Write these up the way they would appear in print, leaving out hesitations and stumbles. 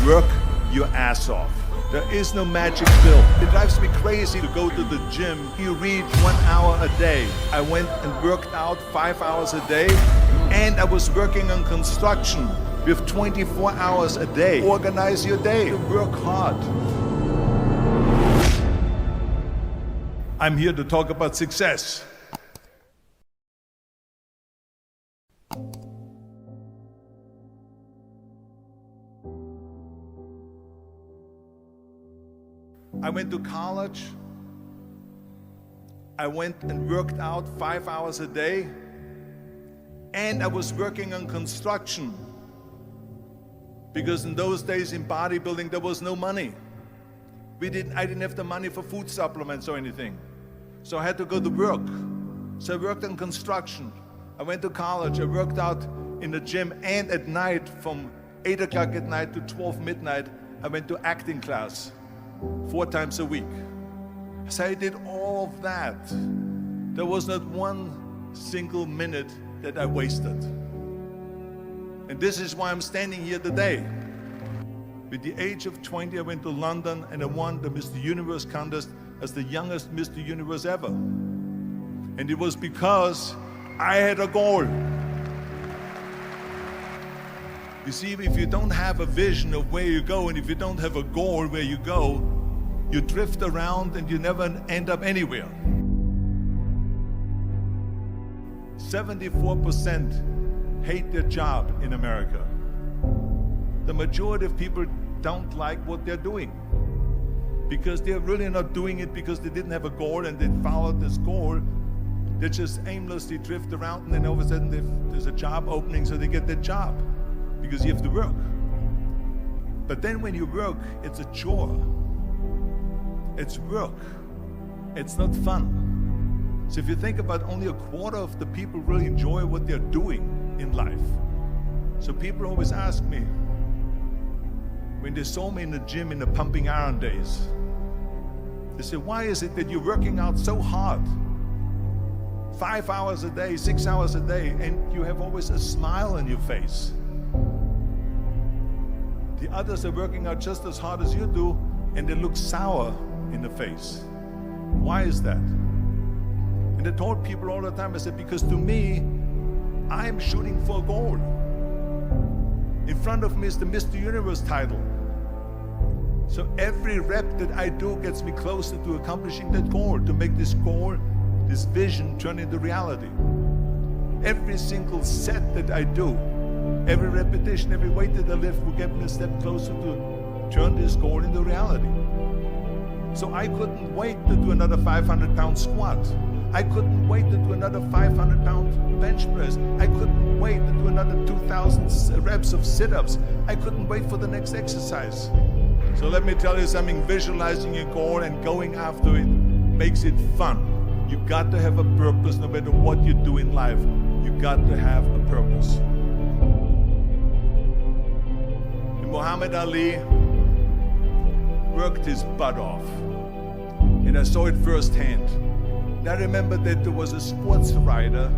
Work your ass off. There is no magic pill. It drives me crazy to go to the gym. You read 1 hour a day. I went and worked out 5 hours a day, and I was working on construction with 24 hours a day. Organize your day. Work hard. I'm here to talk about success. I went to college. I went and worked out 5 hours a day, and I was working on construction, because in those days in bodybuilding there was no money. I didn't have the money for food supplements or anything, so I had to go to work. So I worked on construction. I went to college. I worked out in the gym, and at night from 8 o'clock at night to 12 midnight I went to acting class 4 times a week. So I did all of that. There was not one single minute that I wasted. And this is why I'm standing here today. With the age of 20, I went to London and I won the Mr. Universe contest as the youngest Mr. Universe ever. And it was because I had a goal. You see, if you don't have a vision of where you go, and if you don't have a goal where you go, you drift around and you never end up anywhere. 74% hate their job in America. The majority of people don't like what they're doing, because they're really not doing it because they didn't have a goal and they followed this goal. They just aimlessly drift around, and then all of a sudden there's a job opening, so they get that job because you have to work. But then when you work, it's a chore. It's work. It's not fun. So if you think about, only a quarter of the people really enjoy what they're doing in life. So people always ask me, when they saw me in the gym in the pumping iron days, they say, why is it that you're working out so hard? 5 hours a day, 6 hours a day, and you have always a smile on your face. The others are working out just as hard as you do, and they look sour in the face. Why is that? And I told people all the time, I said, because to me, I'm shooting for a goal. In front of me is the Mr. Universe title. So every rep that I do gets me closer to accomplishing that goal, to make this goal, this vision, turn into reality. Every single set that I do, every repetition, every weight that I lift will get me a step closer to turn this goal into reality. So I couldn't wait to do another 500-pound squat. I couldn't wait to do another 500-pound bench press. I couldn't wait to do another 2,000 reps of sit-ups. I couldn't wait for the next exercise. So let me tell you something, visualizing your goal and going after it makes it fun. You got to have a purpose. No matter what you do in life, you got to have a purpose. And Muhammad Ali worked his butt off, and I saw it firsthand. And I remember that there was a sports writer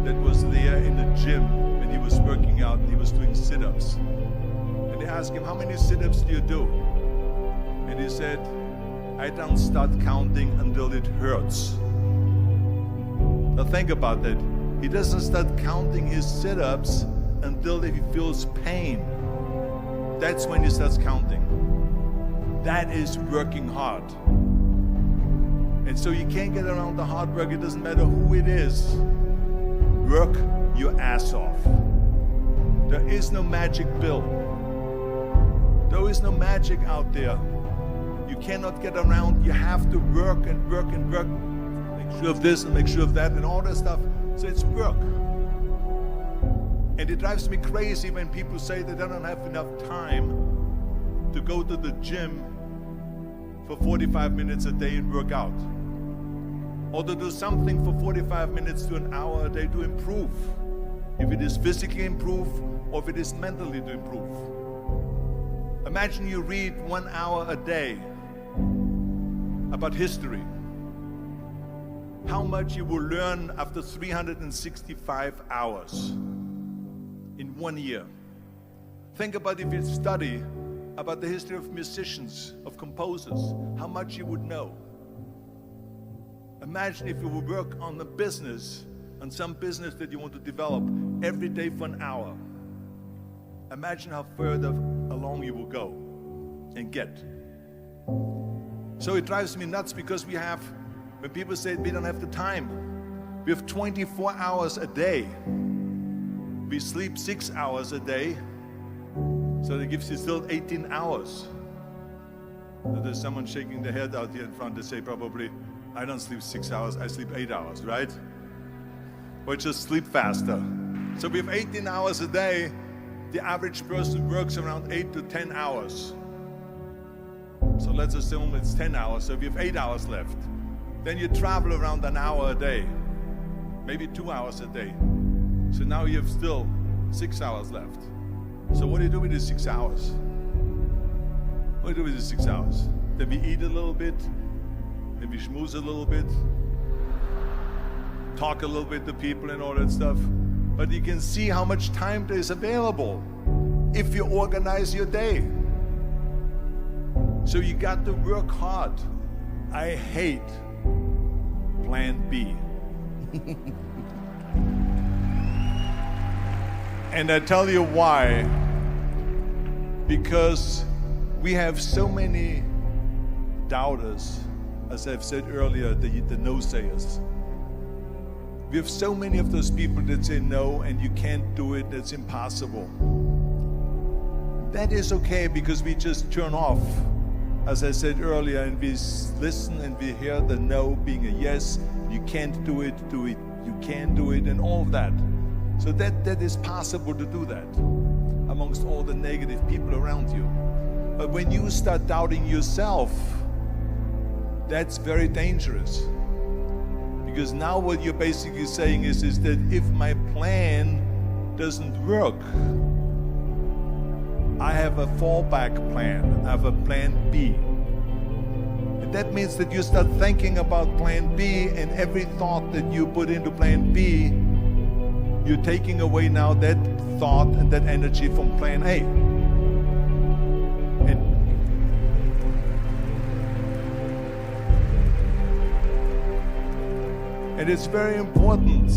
that was there in the gym when he was working out, and he was doing sit-ups. And they asked him, how many sit-ups do you do? And he said, I don't start counting until it hurts. Now think about that. He doesn't start counting his sit-ups until he feels pain. That's when he starts counting. That is working hard. And so you can't get around the hard work. It doesn't matter who it is. Work your ass off. There is no magic pill. There is no magic out there. You cannot get around. You have to work and work and work. Make sure of this and make sure of that and all that stuff. So it's work. And it drives me crazy when people say that they don't have enough time to go to the gym for 45 minutes a day and work out, or to do something for 45 minutes to an hour a day to improve, if it is physically improve or if it is mentally to improve. Imagine you read 1 hour a day about history. How much you will learn after 365 hours in 1 year. Think about if you study about the history of musicians, of composers, how much you would know. Imagine if you would work on a business, on some business that you want to develop every day for an hour. Imagine how further along you will go and get. So it drives me nuts because when people say we don't have the time, we have 24 hours a day. We sleep 6 hours a day, so that gives you still 18 hours. So there's someone shaking their head out here in front to say probably, I don't sleep 6 hours, I sleep 8 hours, right? Or just sleep faster. So we have 18 hours a day. The average person works around 8 to 10 hours. So let's assume it's 10 hours, so we have 8 hours left. Then you travel around an hour a day, maybe 2 hours a day. So now you have still 6 hours left. So what do you do with the 6 hours? What do you do with the 6 hours? Then we eat a little bit, then we schmooze a little bit, talk a little bit to people and all that stuff. But you can see how much time there is available if you organize your day. So you got to work hard. I hate plan B. And I tell you why. Because we have so many doubters, as I've said earlier, the no-sayers. We have so many of those people that say no and you can't do it, that's impossible. That is okay because we just turn off, as I said earlier, and we listen and we hear the no being a yes. You can't do it, you can do it, and all of that. So that is possible to do that amongst all the negative people around you. But when you start doubting yourself, that's very dangerous. Because now what you're basically saying is that if my plan doesn't work, I have a fallback plan, I have a plan B. And that means that you start thinking about plan B, and every thought that you put into plan B, you're taking away now that thought and that energy from plan A. And it's very important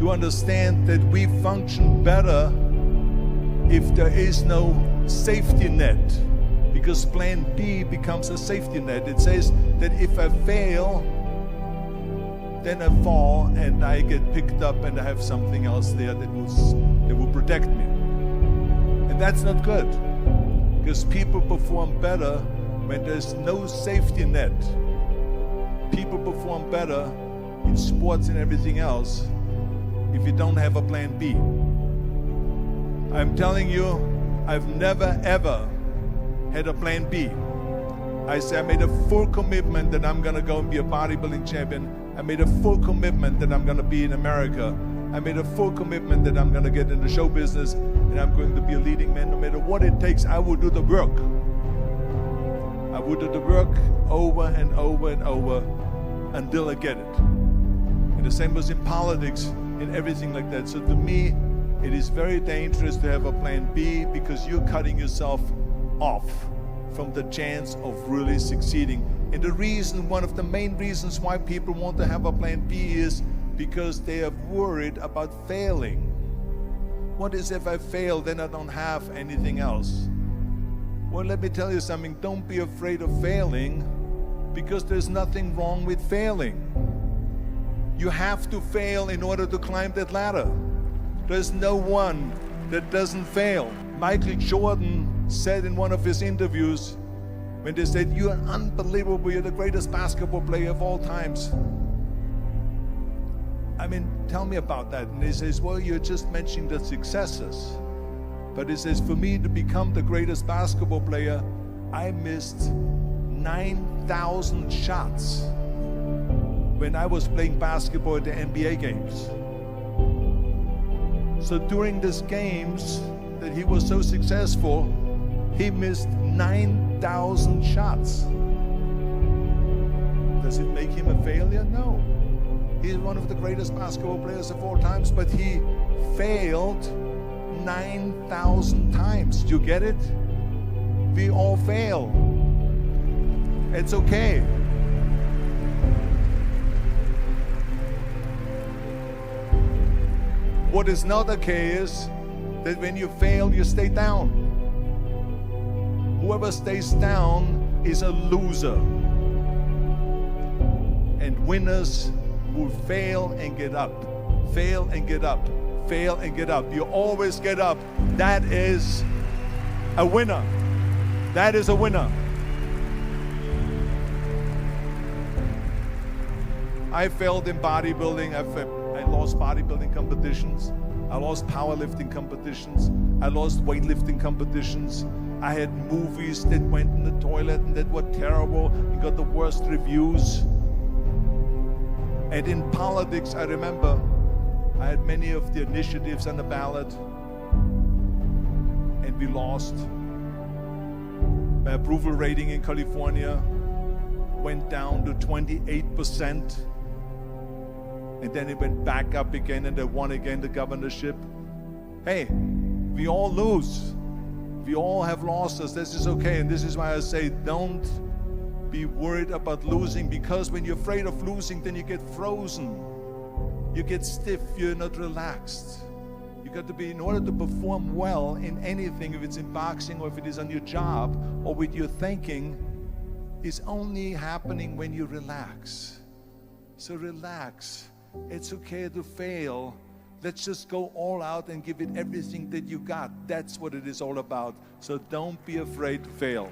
to understand that we function better if there is no safety net, because plan B becomes a safety net. It says that if I fail, then I fall and I get picked up and I have something else there that will protect me. And that's not good, because people perform better when there's no safety net. People perform better in sports and everything else if you don't have a plan B. I'm telling you, I've never ever had a plan B. I made a full commitment that I'm gonna go and be a bodybuilding champion. I made a full commitment that I'm gonna be in America. I made a full commitment that I'm gonna get in the show business and I'm going to be a leading man. No matter what it takes, I will do the work. I will do the work over and over and over until I get it. And the same was in politics and everything like that. So to me, it is very dangerous to have a plan B, because you're cutting yourself off from the chance of really succeeding. And the reason, one of the main reasons why people want to have a plan B is because they are worried about failing. What is if I fail, then I don't have anything else? Well, let me tell you something. Don't be afraid of failing, because there's nothing wrong with failing. You have to fail in order to climb that ladder. There's no one that doesn't fail. Michael Jordan said in one of his interviews, when they said, "You're unbelievable, you're the greatest basketball player of all times." I mean, tell me about that. And he says, well, you're just mentioning the successes. But he says, for me to become the greatest basketball player, I missed 9,000 shots when I was playing basketball at the NBA games. So during these games that he was so successful, he missed 9,000 shots. Does it make him a failure? No. He's one of the greatest basketball players of all times, but he failed 9,000 times. Do you get it? We all fail. It's okay. What is not okay is that when you fail, you stay down. Whoever stays down is a loser. And winners will fail and get up. Fail and get up. Fail and get up. You always get up. That is a winner. That is a winner. I failed in bodybuilding. I lost bodybuilding competitions. I lost powerlifting competitions. I lost weightlifting competitions. I had movies that went in the toilet and that were terrible and got the worst reviews. And in politics, I remember I had many of the initiatives on the ballot, and we lost. My approval rating in California went down to 28%. And then it went back up again, and I won again the governorship. Hey, we all lose. We all have losses. This is okay. And this is why I say don't be worried about losing, because when you're afraid of losing, then you get frozen. You get stiff. You're not relaxed. You got to be, in order to perform well in anything, if it's in boxing or if it is on your job or with your thinking, is only happening when you relax. So relax. It's okay to fail. Let's just go all out and give it everything that you got. That's what it is all about. So don't be afraid to fail.